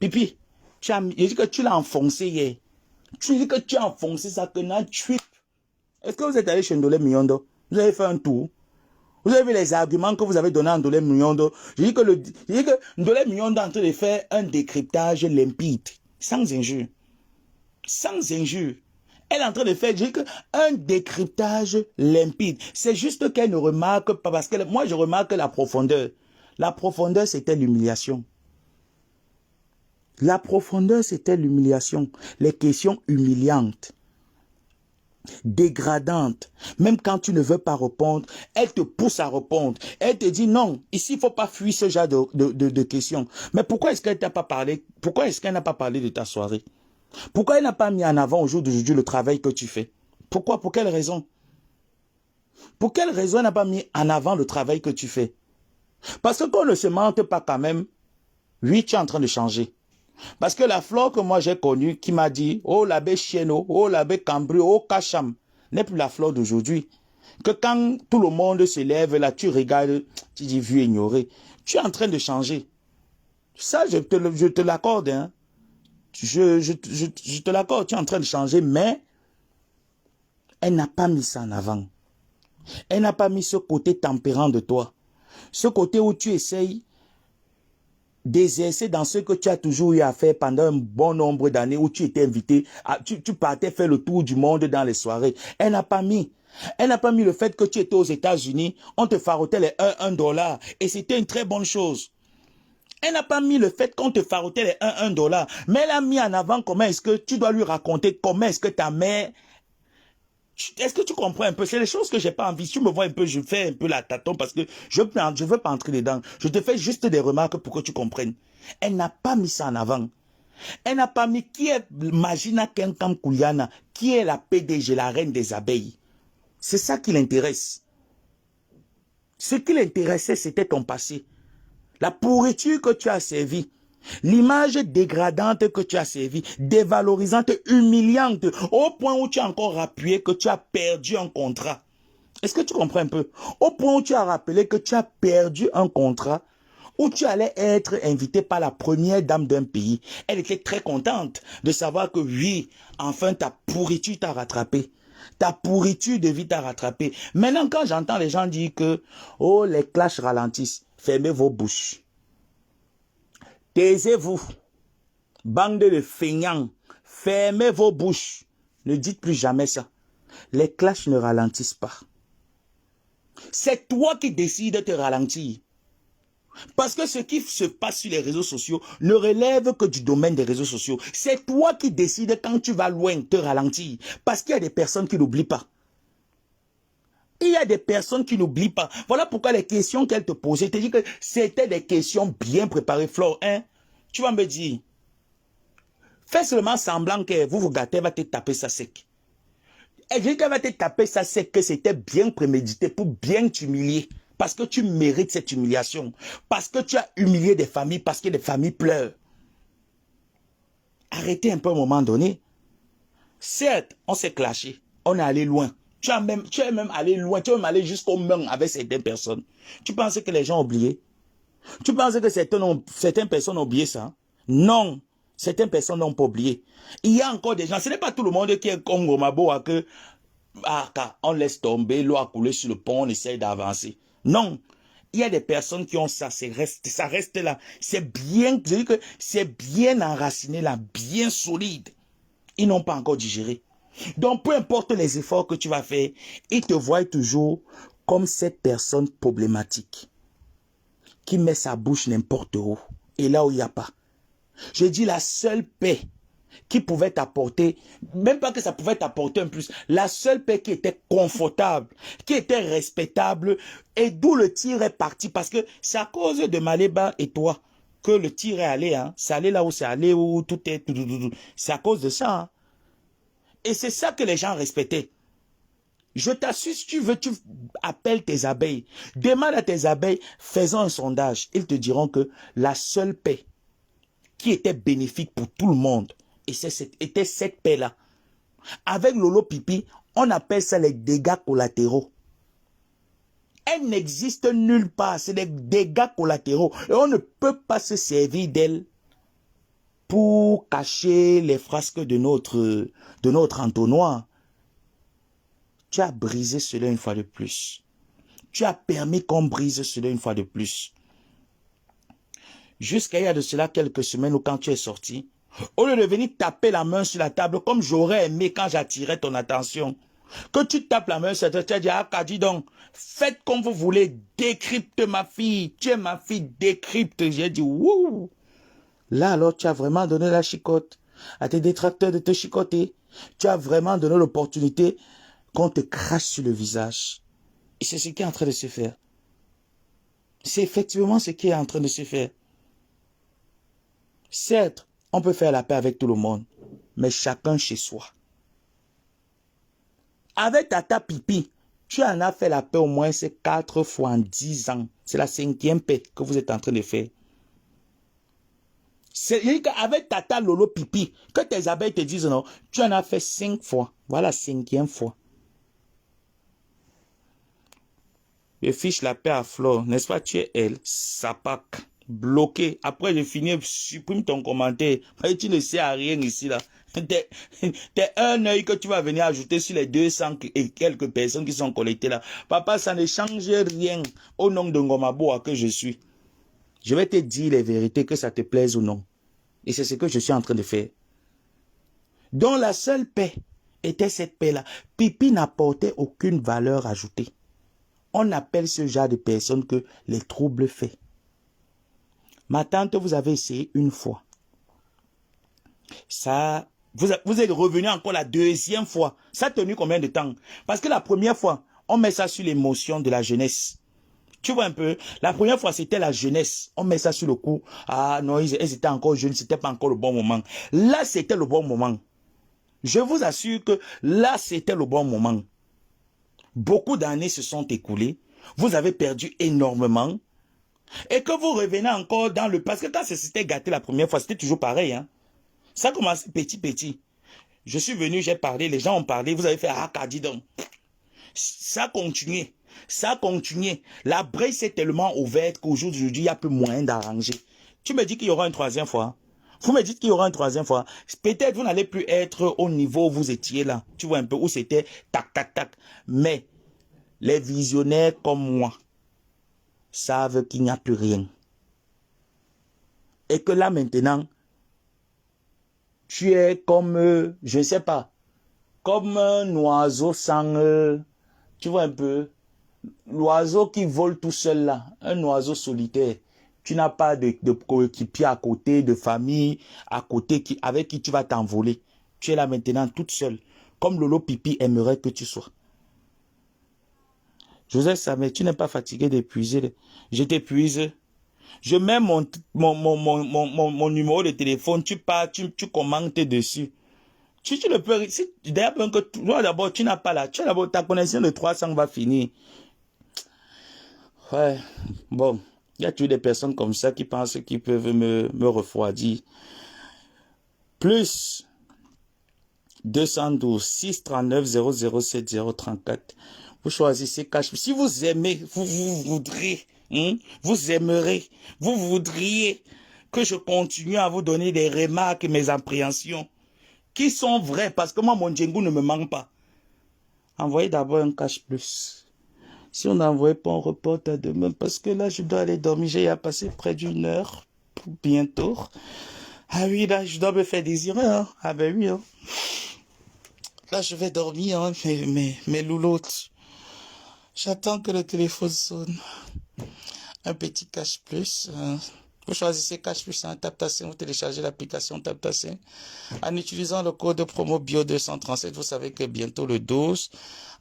Pipi, je dis que tu l'as enfoncé hier. Tu dis que tu as enfoncé ça, que n'a trip. Est-ce que vous êtes allé chez Ndolé Miondo? Vous avez fait un tour? Vous avez vu les arguments que vous avez donnés à Ndolé Miondo? Je dis que Ndolé Miondo est en train de faire un décryptage limpide, sans injure. Sans injure. Elle est en train de faire un décryptage limpide. C'est juste qu'elle ne remarque pas, parce que moi je remarque la profondeur. La profondeur, c'était l'humiliation. La profondeur, c'était l'humiliation. Les questions humiliantes, dégradantes. Même quand tu ne veux pas répondre, elle te pousse à répondre. Elle te dit non, ici il ne faut pas fuir ce genre de questions. Mais pourquoi est-ce qu'elle t'a pas parlé? Pourquoi est-ce qu'elle n'a pas parlé de ta soirée? Pourquoi il n'a pas mis en avant au jour d'aujourd'hui le travail que tu fais? Pourquoi? Pour quelle raison? Pour quelle raison il n'a pas mis en avant le travail que tu fais? Parce qu'on ne se mente pas quand même. Oui, tu es en train de changer. Parce que la flore que moi j'ai connue, qui m'a dit, oh l'abbé Chieno, oh l'abbé Cambru, oh Kacham, n'est plus la flore d'aujourd'hui. Que quand tout le monde se lève là, tu regardes, tu dis, vu ignorer. Tu es en train de changer. Ça, je te l'accorde. Hein. Je te l'accorde, tu es en train de changer, mais elle n'a pas mis ça en avant. Elle n'a pas mis ce côté tempérant de toi. Ce côté où tu essayes d'exercer dans ce que tu as toujours eu à faire pendant un bon nombre d'années, où tu étais invité, tu partais faire le tour du monde dans les soirées. Elle n'a pas mis. Elle n'a pas mis le fait que tu étais aux États-Unis, on te farotait les 1 dollar et c'était une très bonne chose. Elle n'a pas mis le fait qu'on te farotait les 1 dollar, mais elle a mis en avant comment est-ce que tu dois lui raconter comment est-ce que ta mère... Est-ce que tu comprends un peu? C'est les choses que j'ai pas envie. Tu me vois un peu, je fais un peu la tâton parce que je veux pas entrer dedans. Je te fais juste des remarques pour que tu comprennes. Elle n'a pas mis ça en avant. Elle n'a pas mis qui est Magina Kenkam Kouliana, qui est la PDG, la reine des abeilles. C'est ça qui l'intéresse. Ce qui l'intéressait, c'était ton passé. La pourriture que tu as servi. L'image dégradante que tu as servi, dévalorisante, humiliante, au point où tu as encore appuyé que tu as perdu un contrat. Est-ce que tu comprends un peu? Au point où tu as rappelé que tu as perdu un contrat, où tu allais être invité par la première dame d'un pays. Elle était très contente de savoir que oui, enfin ta pourriture t'a rattrapé. Ta pourriture de vie t'a rattrapé. Maintenant, quand j'entends les gens dire que, oh, les clashs ralentissent, fermez vos bouches. Taisez-vous, bande de feignants, fermez vos bouches. Ne dites plus jamais ça. Les clashs ne ralentissent pas. C'est toi qui décides de te ralentir. Parce que ce qui se passe sur les réseaux sociaux ne relève que du domaine des réseaux sociaux. C'est toi qui décides quand tu vas loin te ralentir. Parce qu'il y a des personnes qui n'oublient pas. Il y a des personnes qui n'oublient pas. Voilà pourquoi les questions qu'elle te posait, te dit que c'était des questions bien préparées. Flore, hein? Tu vas me dire, fais seulement semblant que vous vous gâtez, elle va te taper ça sec. Elle dit qu'elle va te taper ça sec, que c'était bien prémédité pour bien t'humilier. Parce que tu mérites cette humiliation. Parce que tu as humilié des familles, parce que des familles pleurent. Arrêtez un peu à un moment donné. Certes, on s'est clashé. On est allé loin. Tu es même allé loin. Tu es même allé jusqu'au meurtre avec certaines personnes. Tu penses que les gens ont oublié? Tu penses que certaines personnes ont oublié ça? Non. Certaines personnes n'ont pas oublié. Il y a encore des gens. Ce n'est pas tout le monde qui est comme Gomaboa que on laisse tomber, l'eau a coulé sur le pont, on essaie d'avancer. Non. Il y a des personnes qui ont ça, ça reste là. C'est bien, je dis que c'est bien enraciné là, bien solide. Ils n'ont pas encore digéré. Donc, peu importe les efforts que tu vas faire, ils te voient toujours comme cette personne problématique qui met sa bouche n'importe où et là où il n'y a pas. Je dis la seule paix qui pouvait t'apporter, même pas que ça pouvait t'apporter un plus, la seule paix qui était confortable, qui était respectable, et d'où le tir est parti, parce que c'est à cause de Maléba et toi que le tir est allé, hein. C'est allé là où c'est allé, où tout est, c'est à cause de ça, hein. Et c'est ça que les gens respectaient. Je t'assure, si tu veux, tu appelles tes abeilles, demande à tes abeilles, faisons un sondage, ils te diront que la seule paix qui était bénéfique pour tout le monde, et était cette paix-là. Avec Lolo Pipi, on appelle ça les dégâts collatéraux. Elle n'existe nulle part, c'est des dégâts collatéraux. Et on ne peut pas se servir d'elle pour cacher les frasques de notre entonnoir. Tu as brisé cela une fois de plus. Tu as permis qu'on brise cela une fois de plus. Jusqu'à il y a de cela quelques semaines où quand tu es sorti, au lieu de venir taper la main sur la table comme j'aurais aimé quand j'attirais ton attention, que tu tapes la main sur la table, tu as dit, ah, dis donc, faites comme vous voulez, décrypte ma fille, tu es ma fille, décrypte. J'ai dit, wouh. Là alors tu as vraiment donné la chicotte à tes détracteurs de te chicoter. Tu as vraiment donné l'opportunité qu'on te crache sur le visage. Et c'est ce qui est en train de se faire. C'est effectivement ce qui est en train de se faire. Certes, on peut faire la paix avec tout le monde. mais chacun chez soi. Avec Tata Pipi, tu en as fait la paix au moins ces 4 fois en 10 ans. C'est la 5e paix que vous êtes en train de faire. C'est avec Tata Lolo Pipi, que tes abeilles te disent non, tu en as fait 5 fois. Voilà, 5e fois. Je fiche la paix à Flore, n'est-ce pas? Tu es elle, Sapac, bloqué. Après, je finis, supprime ton commentaire. Tu ne sais à rien ici, là. T'es un œil que tu vas venir ajouter sur les 200 et quelques personnes qui sont collectées là. Papa, ça ne change rien au nom de Ngomaboa que je suis. Je vais te dire les vérités, que ça te plaise ou non. Et c'est ce que je suis en train de faire. Donc la seule paix était cette paix-là. Pipi n'apportait aucune valeur ajoutée. On appelle ce genre de personnes que les troubles faits. Ma tante, vous avez essayé une fois. Ça, vous êtes revenu encore la 2e fois. Ça a tenu combien de temps? Parce que la première fois, on met ça sur l'émotion de la jeunesse. Tu vois un peu, la première fois, c'était la jeunesse. On met ça sur le coup. Ah non, ils étaient encore jeunes, c'était pas encore le bon moment. Là, c'était le bon moment. Je vous assure que là, c'était le bon moment. Beaucoup d'années se sont écoulées. Vous avez perdu énormément. Et que vous revenez encore dans le... Parce que quand c'était gâté la première fois, c'était toujours pareil. Hein? Ça a commencé petit. Je suis venu, j'ai parlé, les gens ont parlé, vous avez fait « Ah, Kadi donc ». Ça a continué. Ça a continué. La braille s'est tellement ouverte qu'aujourd'hui, il y a plus moyen d'arranger. Tu me dis qu'il y aura une 3e fois. Vous me dites qu'il y aura une 3e fois. Peut-être vous n'allez plus être au niveau où vous étiez là. Tu vois un peu où c'était tac, tac, tac. Mais les visionnaires comme moi savent qu'il n'y a plus rien. Et que là maintenant, tu es comme, je ne sais pas, comme un oiseau sans... tu vois un peu, l'oiseau qui vole tout seul là, un oiseau solitaire. Tu n'as pas de coéquipier à côté, de famille à côté avec qui tu vas t'envoler. Tu es là maintenant toute seule, comme Lolo Pipi aimerait que tu sois. Joseph Samé, tu n'es pas fatigué d'épuiser. Je t'épuise. Je mets mon numéro de téléphone, tu pars, tu commentes dessus. Tu le peux, d'ailleurs, que toi d'abord, tu n'as pas là. Tu as d'abord, ta connexion de 300 va finir. Ouais, bon, il y a toujours des personnes comme ça qui pensent qu'ils peuvent me refroidir. Plus 212 639 007 034. Vous choisissez cash. Si vous aimez, vous voudrez, vous aimerez, vous voudriez que je continue à vous donner des remarques, mes appréhensions, qui sont vraies, parce que moi, mon djengou ne me manque pas. Envoyez d'abord un cash plus. Si on n'envoie pas, on reporte à demain, parce que là, je dois aller dormir. J'ai à passer près d'1 heure, bientôt. Ah oui, là, je dois me faire désirer, hein. Ah ben oui, hein. Là, je vais dormir, hein, mes louloutes. J'attends que le téléphone sonne. Un petit cash plus. Vous choisissez cash plus, hein, TapTassing, vous téléchargez l'application TapTassing. En utilisant le code promo bio237, vous savez que bientôt le 12,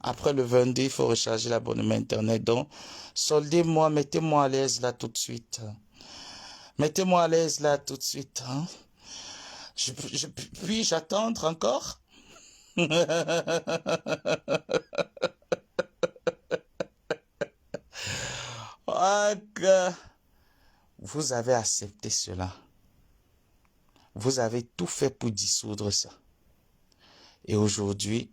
après le 22, il faut recharger l'abonnement Internet. Donc, soldez-moi, mettez-moi à l'aise là tout de suite. Mettez-moi à l'aise là tout de suite. Hein. Puis-je attendre encore? Vous avez accepté cela. Vous avez tout fait pour dissoudre ça. Et aujourd'hui,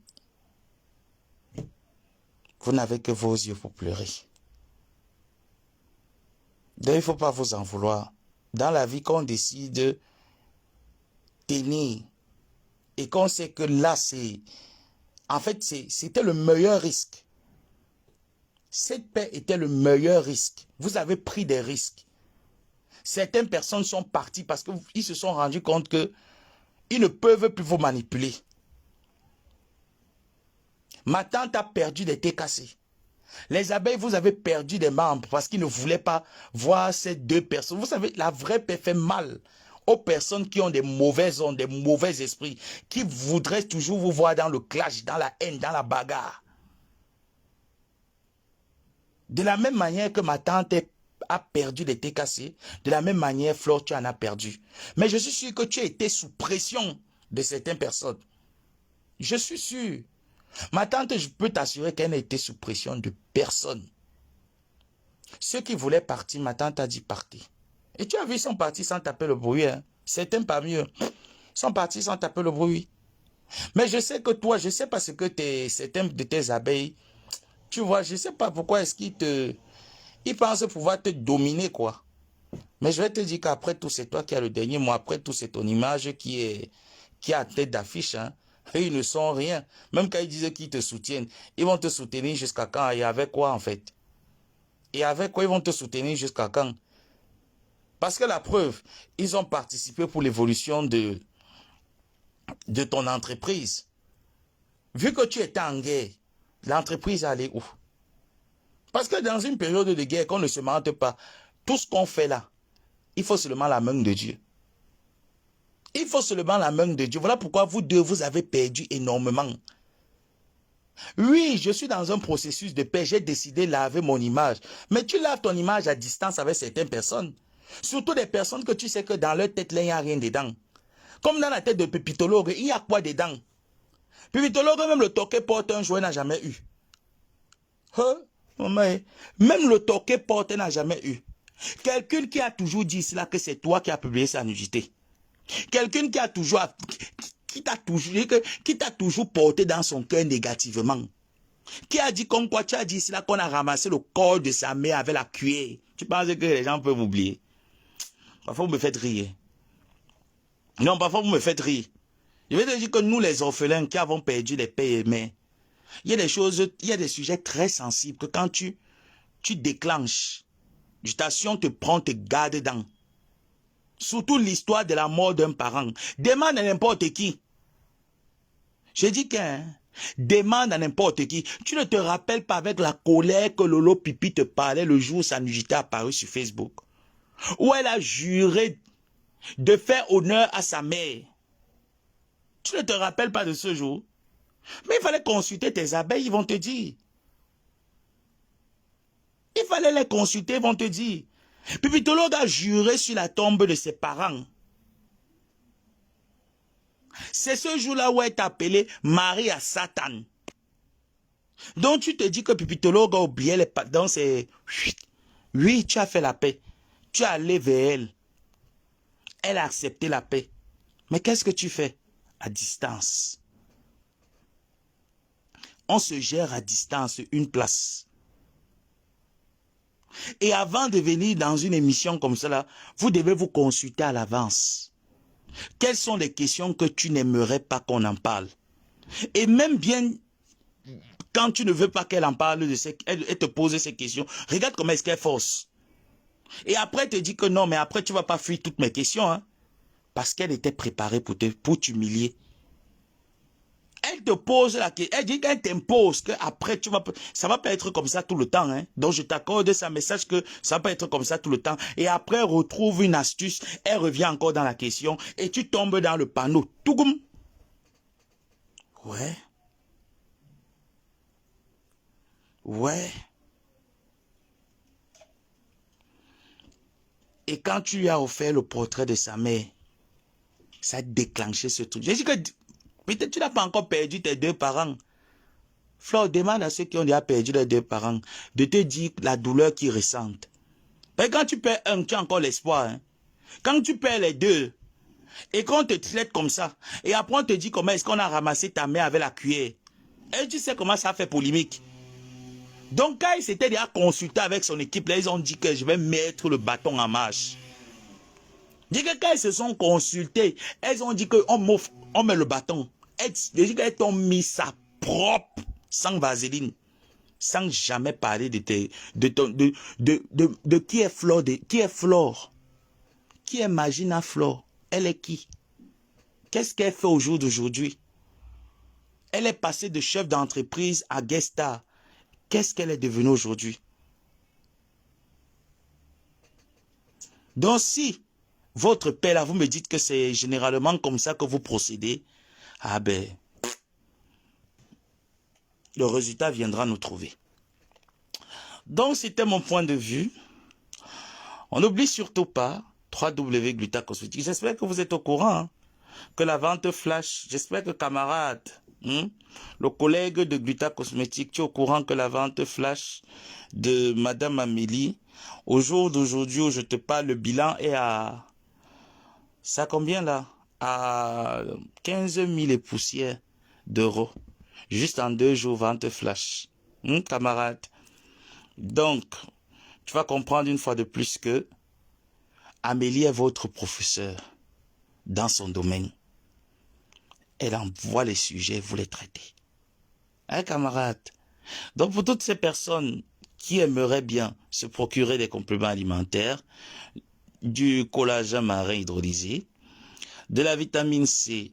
vous n'avez que vos yeux pour pleurer. Donc, il ne faut pas vous en vouloir. Dans la vie, qu'on décide de tenir et qu'on sait que là, en fait, c'était le meilleur risque. Cette paix était le meilleur risque. Vous avez pris des risques. Certaines personnes sont parties parce qu'ils se sont rendus compte qu'ils ne peuvent plus vous manipuler. Ma tante a perdu des TKC. Les abeilles, vous avez perdu des membres parce qu'ils ne voulaient pas voir ces 2 personnes. Vous savez, la vraie paix fait mal aux personnes qui ont des mauvaises ondes, des mauvais esprits, qui voudraient toujours vous voir dans le clash, dans la haine, dans la bagarre. De la même manière que ma tante a perdu des TKC, de la même manière, Flore, tu en as perdu. Mais je suis sûr que tu as été sous pression de certaines personnes. Je suis sûr. Ma tante, je peux t'assurer qu'elle n'a été sous pression de personne. Ceux qui voulaient partir, ma tante a dit partez. Et tu as vu, ils sont partis sans taper le bruit. Hein. Certains parmi eux sont partis sans taper le bruit. Mais je sais que toi, je sais parce que certains de tes abeilles, tu vois, je ne sais pas pourquoi est-ce ils pensent pouvoir te dominer, quoi. Mais je vais te dire qu'après tout, c'est toi qui as le dernier mot. Après tout, c'est ton image qui a tête d'affiche. Hein. Et ils ne sont rien. Même quand ils disent qu'ils te soutiennent, ils vont te soutenir jusqu'à quand? Et avec quoi, en fait? Et avec quoi ils vont te soutenir jusqu'à quand? Parce que la preuve, ils ont participé pour l'évolution de ton entreprise. Vu que tu étais en guerre, l'entreprise allait où? Parce que dans une période de guerre, qu'on ne se mente pas, tout ce qu'on fait là, il faut seulement la main de Dieu. Il faut seulement la main de Dieu. Voilà pourquoi vous deux, vous avez perdu énormément. Oui, je suis dans un processus de paix. J'ai décidé de laver mon image. Mais tu laves ton image à distance avec certaines personnes. Surtout des personnes que tu sais que dans leur tête, là, il n'y a rien dedans. Comme dans la tête de Pépitologue, il y a quoi dedans? Pépitologue, même le toqué porte un jouet n'a jamais eu. Hein? Même le toqué porte n'a jamais eu. Quelqu'un qui a toujours dit cela que c'est toi qui as publié sa nudité. Quelqu'un qui a toujours... qui t'a toujours porté dans son cœur négativement. Qui a dit comme quoi tu as dit cela qu'on a ramassé le corps de sa mère avec la cuillère. Tu penses que les gens peuvent oublier? Parfois vous me faites rire. Non, parfois vous me faites rire. Je vais te dire que nous les orphelins qui avons perdu les pères et mères, il y a des choses, il y a des sujets très sensibles que quand tu déclenches, l'agitation te prend, te garde dedans. Surtout l'histoire de la mort d'un parent. Demande à n'importe qui. Je dis qu'un demande à n'importe qui. Tu ne te rappelles pas avec la colère que Lolo Pipi te parlait le jour où sa nudité apparue sur Facebook. Où elle a juré de faire honneur à sa mère. Tu ne te rappelles pas de ce jour? Mais il fallait consulter tes abeilles, ils vont te dire. Il fallait les consulter, ils vont te dire. Pipitologue a juré sur la tombe de ses parents. C'est ce jour-là où elle t'a appelé Marie à Satan. Donc tu te dis que Pipitologue a oublié les dans ses... Oui, tu as fait la paix. Tu es allé vers elle. Elle a accepté la paix. Mais qu'est-ce que tu fais? À distance. On se gère à distance, une place. Et avant de venir dans une émission comme cela, vous devez vous consulter à l'avance. Quelles sont les questions que tu n'aimerais pas qu'on en parle? Et même bien, quand tu ne veux pas qu'elle en parle, elle te pose ces questions, regarde comment est-ce qu'elle force. Et après, elle te dit que non, mais après, tu ne vas pas fuir toutes mes questions. Hein, parce qu'elle était préparée pour t'humilier. Elle te pose la question, elle dit qu'elle t'impose, qu'après, ça ne va pas être comme ça tout le temps. Hein. Donc, je t'accorde ça, message que ça ne va pas être comme ça tout le temps. Et après, elle retrouve une astuce, elle revient encore dans la question, et tu tombes dans le panneau. Tougoum. Ouais. Ouais. Et quand tu lui as offert le portrait de sa mère, ça a déclenché ce truc. J'ai dit que peut-être tu n'as pas encore perdu tes deux parents. Flore, demande à ceux qui ont déjà perdu leurs deux parents de te dire la douleur qu'ils ressentent. Mais quand tu perds un, tu as encore l'espoir. Hein. Quand tu perds les deux, et qu'on te traite comme ça, et après on te dit comment est-ce qu'on a ramassé ta mère avec la cuillère, et tu sais comment ça fait polémique. Donc quand il s'était déjà consulté avec son équipe, là, ils ont dit que je vais mettre le bâton en marche. Dit que quand ils se sont consultés, elles ont dit qu'on met le bâton. Elles ont mis ça propre, sans vaseline, sans jamais parler de qui est Flore, qui est Flore, qui est Magina Flore, elle est qui? Qu'est-ce qu'elle fait au jour d'aujourd'hui? Elle est passée de chef d'entreprise à guest star. Qu'est-ce qu'elle est devenue aujourd'hui? Donc si votre père là, vous me dites que c'est généralement comme ça que vous procédez, ah ben, le résultat viendra nous trouver. Donc c'était mon point de vue. On n'oublie surtout pas www.glutacosmétique. J'espère que vous êtes au courant. Hein. que la vente flash, j'espère que camarade, le collègue de Gluta Cosmétique, tu es au courant que la vente flash de Madame Amélie, au jour d'aujourd'hui où je te parle, le bilan est à... Ça combien là? À 15 000 et poussières d'euros. Juste en 2 jours, vente flash. Camarade. Donc, tu vas comprendre une fois de plus que Amélie est votre professeur dans son domaine. Elle envoie les sujets, vous les traitez. Hein, camarade? Donc, pour toutes ces personnes qui aimeraient bien se procurer des compléments alimentaires, du collagène marin hydrolysé, de la vitamine C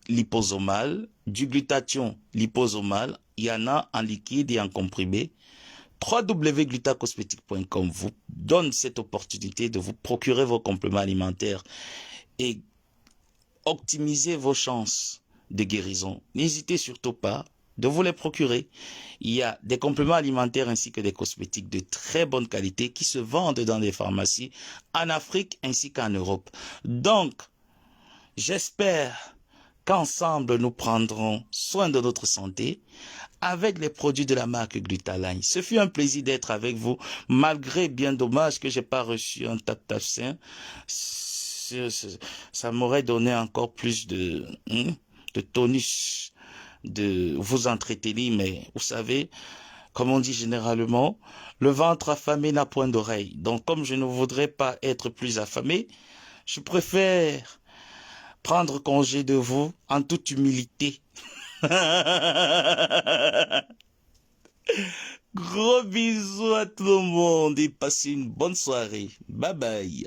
liposomale, du glutathion liposomale, il y en a en liquide et en comprimé. www.glutacosmétique.com vous donne cette opportunité de vous procurer vos compléments alimentaires et optimiser vos chances de guérison. N'hésitez surtout pas de vous les procurer. Il y a des compléments alimentaires ainsi que des cosmétiques de très bonne qualité qui se vendent dans des pharmacies en Afrique ainsi qu'en Europe. Donc, j'espère qu'ensemble nous prendrons soin de notre santé avec les produits de la marque Glutaline. Ce fut un plaisir d'être avec vous, malgré bien dommage que j'ai pas reçu un tap-tap-sain. Ça m'aurait donné encore plus de tonus de vous entretenir, mais vous savez, comme on dit généralement, le ventre affamé n'a point d'oreille. Donc, comme je ne voudrais pas être plus affamé, je préfère prendre congé de vous en toute humilité. Gros bisous à tout le monde et passez une bonne soirée. Bye bye.